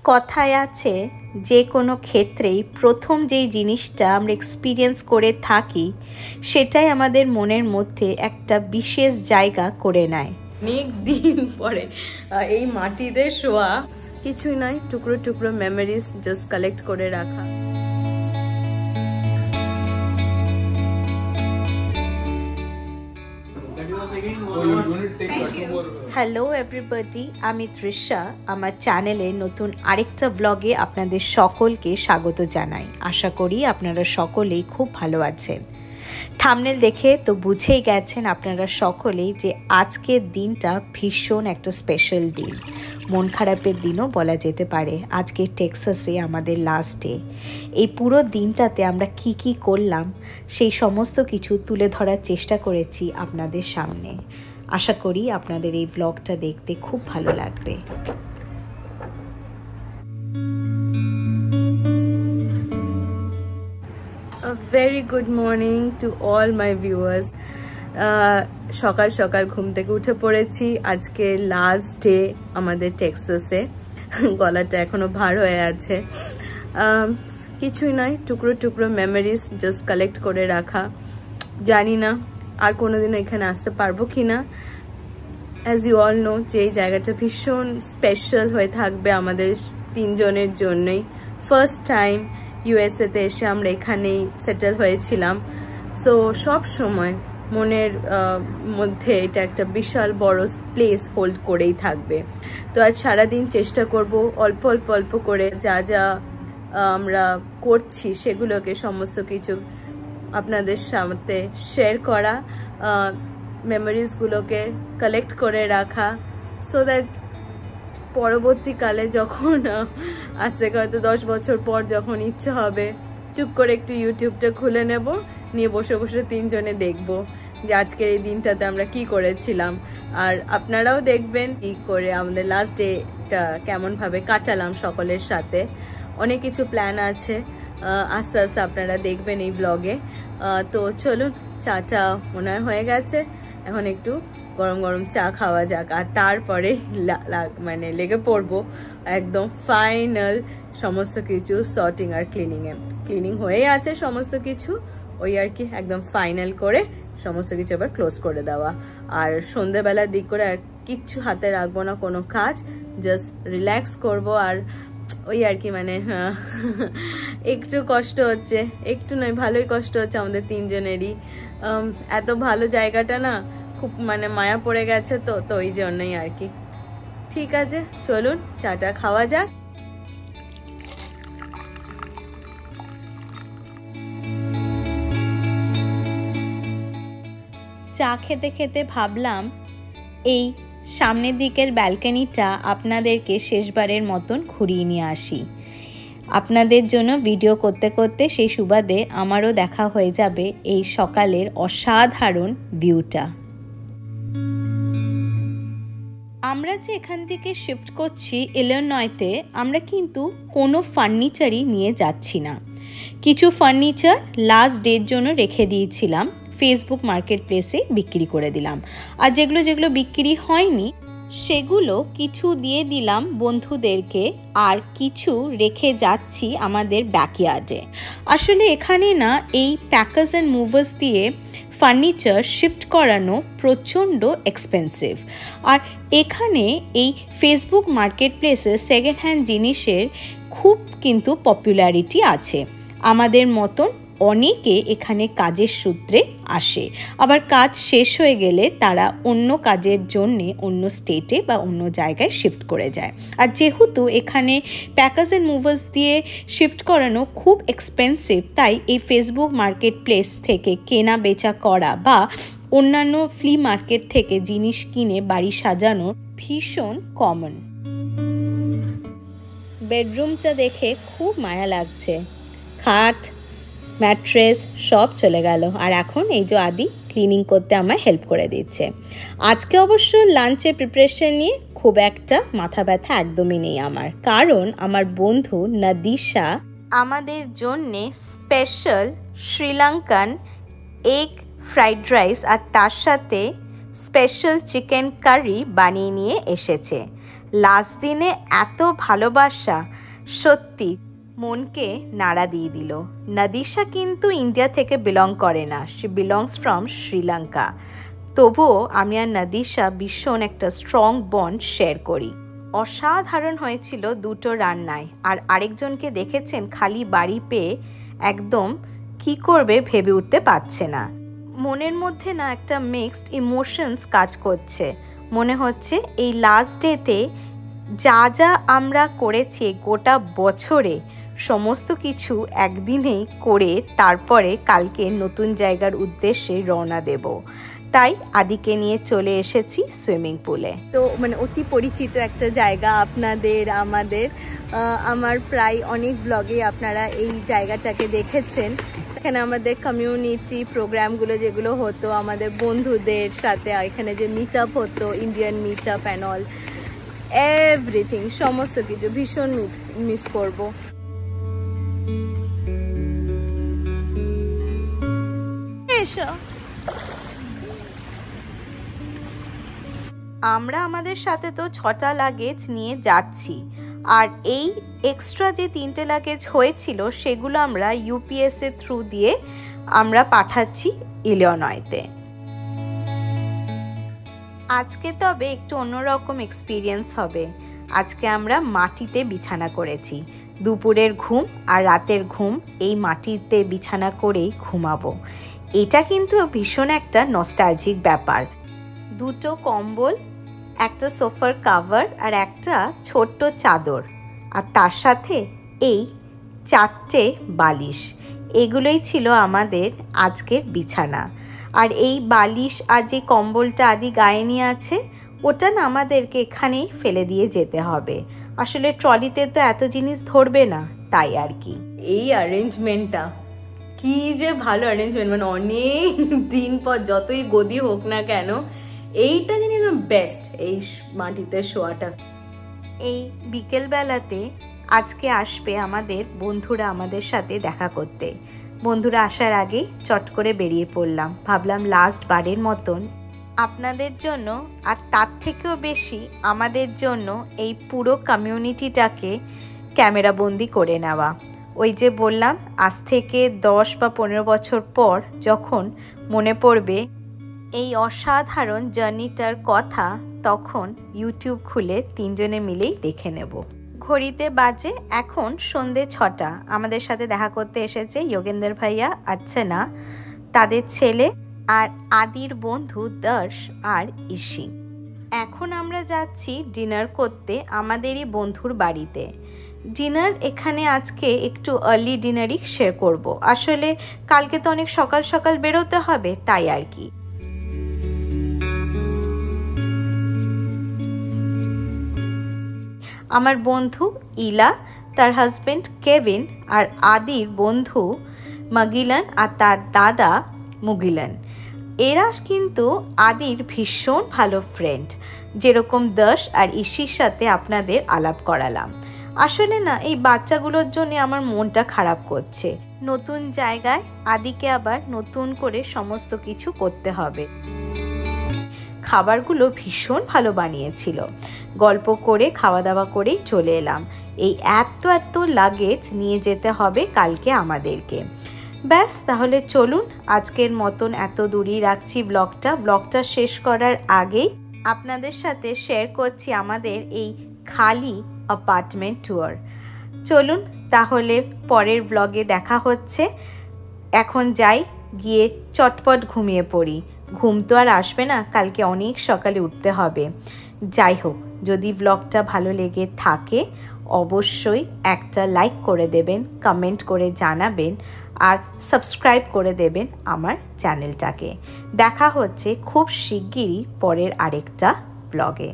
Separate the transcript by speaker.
Speaker 1: কথায় আছে যে কোনো ক্ষেত্রেই প্রথম যেই জিনিসটা আমরা এক্সপিরিয়েন্স করে থাকি সেটাই আমাদের মনের মধ্যে একটা বিশেষ জায়গা করে নেয়।
Speaker 2: অনেক দিন পরে এই মাটিতে শোয়া, কিছুই নয়, টুকরো টুকরো মেমোরিজ জাস্ট কালেক্ট করে রাখা।
Speaker 1: হ্যালো এভরিবডি, আমি তৃষা। আমার চ্যানেলে নতুন আরেকটা ব্লগে আপনাদের সকলকে স্বাগত জানাই। আশা করি আপনারা সকলেই খুব ভালো আছেন। থাম্বনেল দেখে তো বুঝেই গেছেন আপনারা সকলেই যে আজকের দিনটা ভীষণ একটা স্পেশাল দিন, মন খারাপের দিনও বলা যেতে পারে। আজকে টেক্সাসে আমাদের লাস্ট ডে। এই পুরো দিনটাতে আমরা কি কি করলাম সেই সমস্ত কিছু তুলে ধরার চেষ্টা করেছি আপনাদের সামনে। আশা করি আপনাদের এই ব্লগটা দেখতে খুব ভালো লাগবে।
Speaker 2: A very good morning to all my viewers. সকাল সকাল ঘুম থেকে উঠে পড়েছি। আজকে লাস্ট ডে আমাদের টেক্সাসে। গলাটা এখনো ভার হয়ে আছে। কিছুই নয়, টুকরো টুকরো মেমোরিজ জাস্ট কালেক্ট করে রাখা। জানি না আর কোনোদিনও এখানে আসতে পারবো কি না। অ্যাজ ইউ অল নো যে এই জায়গাটা ভীষণ স্পেশাল হয়ে থাকবে আমাদের তিনজনের জন্যই। ফার্স্ট টাইম ইউএসএতে এসে আমরা এখানেই সেটেল হয়েছিলাম। সো সব সময় মনের মধ্যে এটা একটা বিশাল বড় প্লেস হোল্ড করেই থাকবে। তো আজ সারাদিন চেষ্টা করব অল্প অল্প অল্প করে যা যা আমরা করছি সেগুলোকে সমস্ত কিছু আপনাদের সাথে শেয়ার করা, মেমোরিজগুলোকে কালেক্ট করে রাখা, সো দ্যাট পরবর্তীকালে যখন আসতে হয়তো 10 বছর পর যখন ইচ্ছা হবে টুক করে একটু ইউটিউবটা খুলে নেব, নিয়ে বসে বসে তিনজনে দেখব যে আজকের এই দিনটাতে আমরা কি করেছিলাম। আর আপনারাও দেখবেন কি করে আমাদের লাস্ট ডেটা কেমনভাবে কাটালাম সকলের সাথে। অনেক কিছু প্ল্যান আছে, আস্তে আস্তে আপনারা দেখবেন এই ব্লগে। তো চলুন, চাটা মনে হয়ে গেছে, এখন একটু গরম গরম চা খাওয়া যাক। আর তারপরে মানে লেগে পড়বো একদম ফাইনাল সমস্ত কিছু সর্টিং আর ক্লিনিং হয়ে আছে সমস্ত কিছু, ওই আর কি একদম ফাইনাল করে সমস্ত কিছু আবার ক্লোজ করে দেওয়া। আর সন্ধ্যেবেলার দিক করে আর কিচ্ছু হাতে রাখবো না, কোনো কাজ, জাস্ট রিল্যাক্স করব। আর ওই আর কি মানে একটু কষ্ট হচ্ছে, একটু নয় ভালোই কষ্ট হচ্ছে আমাদের তিনজনেরই। এত ভালো জায়গাটা না, খুব মানে মায়া পড়ে গেছে, তো ওই জন্যই আর কি। ঠিক আছে, চলুন চাটা খাওয়া যাক।
Speaker 1: চা খেতে খেতে ভাবলাম এই সামনের দিকের ব্যালকনিটা আপনাদেরকে শেষবারের মতন ঘুরিয়ে নিয়ে আসি। আপনাদের জন্য ভিডিও করতে করতে সেই সুবাদে আমারও দেখা হয়ে যাবে এই সকালের অসাধারণ ভিউটা। আমরা যে এখান থেকে শিফট করছি ইলিনয়তে, আমরা কিন্তু কোনো ফার্নিচারই নিয়ে যাচ্ছি না। কিছু ফার্নিচার লাস্ট ডের জন্য রেখে দিয়েছিলাম, ফেসবুক মার্কেট প্লেসে বিক্রি করে দিলাম। আর যেগুলো বিক্রি হয়নি সেগুলো কিছু দিয়ে দিলাম বন্ধুদেরকে, আর কিছু রেখে যাচ্ছি আমাদের ব্যাকইয়ার্ডে। আসলে এখানে না এই প্যাকার্স অ্যান্ড মুভার্স দিয়ে ফার্নিচার শিফট করানো প্রচণ্ড এক্সপেন্সিভ। আর এখানে এই ফেসবুক মার্কেট প্লেসে সেকেন্ড হ্যান্ড জিনিসের খুব কিন্তু পপুলারিটি আছে। আমাদের মতন অনেকে এখানে কাজের সূত্রে আসে, আবার কাজ শেষ হয়ে গেলে তারা অন্য কাজের জন্যে অন্য স্টেটে বা অন্য জায়গায় শিফট করে যায়। আর যেহেতু এখানে প্যাকার্স অ্যান্ড মুভার্স দিয়ে শিফট করানো খুব এক্সপেন্সিভ, তাই এই ফেসবুক মার্কেট প্লেস থেকে কেনা বেচা করা বা অন্যান্য ফ্লি মার্কেট থেকে জিনিস কিনে বাড়ি সাজানো ভীষণ কমন। বেডরুমটা দেখে খুব মায়া লাগছে। খাট, ম্যাট্রেস সব চলে গেল, আর এখন এই যে আদি ক্লিনিং করতে আমায় হেল্প করে দিচ্ছে। আজকে অবশ্য লাঞ্চের প্রিপারেশন নিয়ে খুব একটা মাথা ব্যথা একদমই নেই আমার, কারণ আমার বন্ধু নাদিশা আমাদের জন্যে special Sri Lankan egg fried rice আর তার সাথে স্পেশাল চিকেন কারি বানিয়ে নিয়ে এসেছে। লাস্ট দিনে এত ভালোবাসা সত্যি মনকে নাড়া দিয়ে দিল। নাদিশা কিন্তু ইন্ডিয়া থেকে বিলং করে না, শি বিলংস ফ্রম শ্রীলঙ্কা। তবুও আমি আর নাদিশা ভীষণ একটা স্ট্রং বন্ড শেয়ার করি। অসাধারণ হয়েছিল দুটো রান্নায়। আর আরেকজনকে দেখেছেন খালি বাড়ি পেয়ে একদম কি করবে ভেবে উঠতে পারছে না। মনের মধ্যে না একটা মিক্সড ইমোশনস কাজ করছে। মনে হচ্ছে এই লাস্ট ডেতে যা যা আমরা করেছি গোটা বছরে সমস্ত কিছু একদিনেই করে তারপরে কালকে নতুন জায়গার উদ্দেশ্যে রওনা দেব। তাই আদিকে নিয়ে চলে এসেছি সুইমিং পুলে।
Speaker 2: তো মানে অতি পরিচিত একটা জায়গা আপনাদের আমাদের, আমার প্রায় অনেক ব্লগে আপনারা এই জায়গাটাকে দেখেছেন। এখানে আমাদের কমিউনিটি প্রোগ্রামগুলো যেগুলো হতো আমাদের বন্ধুদের সাথে, এখানে যে মিট আপ হতো, Indian meet up and all everything, সমস্ত কিছু ভীষণ মিস করব। এসো,
Speaker 1: আমরা আমাদের সাথে তো 6টা লাগেজ নিয়ে যাচ্ছি, আর এই এক্সট্রা যে 3টে লাগেজ হয়েছিল সেগুলো আমরা ইউপিএস এর থ্রু দিয়ে আমরা পাঠাচ্ছি ইলিনয়তে। আজকে তবে একটু অন্যরকম এক্সপিরিয়েন্স হবে। আজকে আমরা মাটিতে বিছানা করেছি। দুপুরের ঘুম আর রাতের ঘুম এই মাটিতে বিছানা করেই ঘুমাবো। এটা কিন্তু ভীষণ একটা নস্টালজিক ব্যাপার। দুটো কম্বল, একটা সোফার কাভার আর একটা ছোট্ট চাদর, আর তার সাথে এই 4টে বালিশ, এগুলোই ছিল আমাদের আজকের বিছানা। আর এই বালিশ আর যে কম্বলটা আদি গায়ে নিয়ে আছে ওটা না আমাদেরকে এখানেই ফেলে দিয়ে যেতে হবে। আসলে ট্রলিতে তো এত জিনিস ধরবে না, তাই আর কি।
Speaker 2: এই অ্যারেঞ্জমেন্টটা কি যে ভালো অ্যারেঞ্জমেন্ট, মানে অনেক দিন পর যতই গদি হোক না কেন এইটা জানি না বেস্ট, এই মাটিতে শোয়াটা।
Speaker 1: এই বিকেলবেলাতে আজকে আসবে আমাদের বন্ধুরা আমাদের সাথে দেখা করতে। বন্ধুরা আসার আগেই চট করে বেরিয়ে পড়লাম। ভাবলাম লাস্ট বারের মতন আপনাদের জন্য আর তার থেকেও বেশি আমাদের জন্য এই পুরো কমিউনিটিটাকে ক্যামেরাবন্দি করে নেওয়া। ওই যে বললাম আজ থেকে 10 বা 15 বছর পর যখন মনে পড়বে এই অসাধারণ জার্নিটার কথা, তখন ইউটিউব খুলে 3 জনে মিলেই দেখে নেব। ঘড়িতে বাজে এখন সন্ধে 6টা। আমাদের সাথে দেখা করতে এসেছে যোগেন্দর ভাইয়া, অর্চনা, তাদের ছেলে আর আদির বন্ধু দর্শ আর ইশি। এখন আমরা যাচ্ছি ডিনার করতে আমাদেরই বন্ধুর বাড়িতে। ডিনার এখানে আজকে একটু আর্লি ডিনারই শেয়ার করব। আসলে কালকে তো অনেক সকাল সকাল বেরোতে হবে, তাই আর কি। আমার বন্ধু ইলা, তার হাজব্যান্ড কেভিন আর আদির বন্ধু মাগিলান আর তার দাদা মুগিলান, এরা কিন্তু আদির ভীষণ ভালো ফ্রেন্ড। যেরকম দশ আর ইশির সাথে আপনাদের আলাপ করালাম। আসলে না এই বাচ্চাগুলোর জন্য আমার মনটা খারাপ করছে। নতুন জায়গায় আদিকে আবার নতুন করে সমস্ত কিছু করতে হবে। খাবারগুলো ভীষণ ভালো বানিয়েছিল। গল্প করে খাওয়া দাওয়া করেই চলে এলাম। এই এত লাগেজ নিয়ে যেতে হবে কালকে আমাদেরকে। ব্যাস, তাহলে চলুন আজকের মতন এত দূরই রাখছি ব্লগটা শেষ করার আগেই আপনাদের সাথে শেয়ার করছি আমাদের এই খালি অ্যাপার্টমেন্ট ট্যুর। চলুন তাহলে পরের ব্লগে দেখা হচ্ছে। এখন যাই, গিয়ে চটপট ঘুমিয়ে পড়ি। ঘুম তো আর আসবে না, কালকে অনেক সকালে উঠতে হবে। যাই হোক, যদি ব্লগটা ভালো লেগে থাকে অবশ্যই একটা লাইক করে দেবেন, কমেন্ট করে জানাবেন আর সাবস্ক্রাইব করে দেবেন আমার চ্যানেলটাকে। দেখা হচ্ছে খুব শিগগিরই পরের আরেকটা ব্লগে।